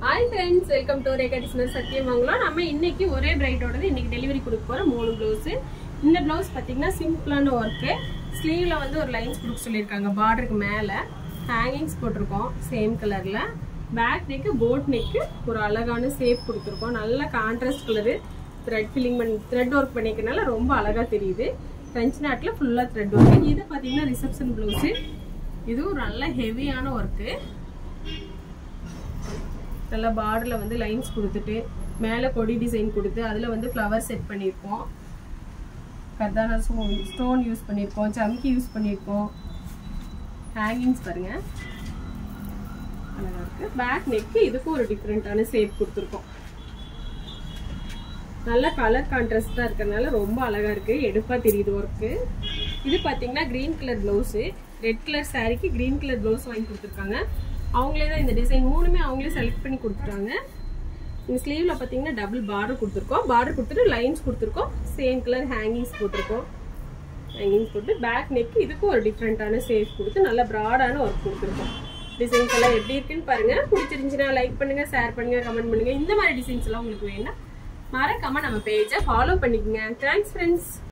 Hi friends, welcome to Rekha Designer Satyamangalam. நம்ம இன்னைக்கு ஒரே பிரைட்டோடது இன்னைக்கு டெலிவரி கொடுக்க போற மூணு ப்ளவுஸ். இந்த ப்ளவுஸ் பாத்தீங்கன்னா சிம்பிளான வர்க். ஸ்லீவ்ல வந்து ஒரு லைன்ஸ் கொடுக்க சொல்லிருக்காங்க. பார்டருக்கு மேல ஹேங்கிங்ஸ் போட்டுருக்கோம் சேம் கலர்ல. பேக் நெக், போட் நெக் ஒரு அழகான ஷேப் கொடுத்துருக்கோம். நல்ல கான்ட்ராஸ்ட் கலர். த்ரெட் ஃபில்லிங் பண்ணி த்ரெட் வர்க் பண்ணிக்கனால ரொம்ப அழகா தெரியுது. ஃப்ரெஞ்ச் நாட்ல ஃபுல்லா த்ரெட் வர்க். இது பாத்தீங்கன்னா ரிசப்ஷன் ப்ளவுஸ். இது ஒரு நல்ல ஹெவியான வர்க். நல்லா பார்டர்ல வந்து லைன்ஸ் கொடுத்துட்டு மேல கொடி டிசைன் கொடுத்து அதுல வந்து ஃப்ளவர் செட் பண்ணிருக்கோம். கர்தானா ஸ்டோன் யூஸ் பண்ணிருக்கோம், சம்கி யூஸ் பண்ணிருக்கோம். ஹேங்கிங்ஸ் பாருங்க அழகா இருக்கு. பேக் நெக் இதுக்கு ஒரு டிஃபரெண்டான ஷேப் கொடுத்துருக்கோம். நல்ல கலர் கான்ட்ராஸ்டா இருக்கறனால ரொம்ப அழகா இருக்கு. எடுப்பா தெரியுது வர்க். இது பாத்தீங்கன்னா green colour blouse. Red colour சாரிக்கு கிரீன் கலர் ப்ளவுஸ் வாங்கி கொடுத்துருக்காங்க. அவங்களே தான் இந்த டிசைன் மூணுமே அவங்களே செலக்ட் பண்ணி கொடுத்துட்டாங்க. இந்த ஸ்லீவ்ல பாத்தீங்கன்னா டபுள் பார்டர் கொடுத்துருக்கோம். பார்டர் கொடுத்துட்டு லைன்ஸ் கொடுத்துருக்கோம். சேம் கலர் ஹேங்கிங்ஸ் போட்டிருக்கோம். ஹேங்கிங்ஸ் போட்டு பேக் நெக் இதுக்கும் ஒரு டிஃப்ரெண்டான ஷேப் கொடுத்து நல்ல பிராடான ஒர்க் கொடுத்துருக்கோம். டிசைன்ஸ் எல்லாம் எப்படி இருக்குன்னு பாருங்க. பிடிச்சிருந்துச்சுன்னா லைக் பண்ணுங்க, ஷேர் பண்ணுங்க, கமெண்ட் பண்ணுங்க. இந்த மாதிரி டிசைன்ஸ் எல்லாம் உங்களுக்கு வேணும்னா மறக்காம நம்ம பேஜை ஃபாலோ பண்ணிக்கோங்க. Thanks friends.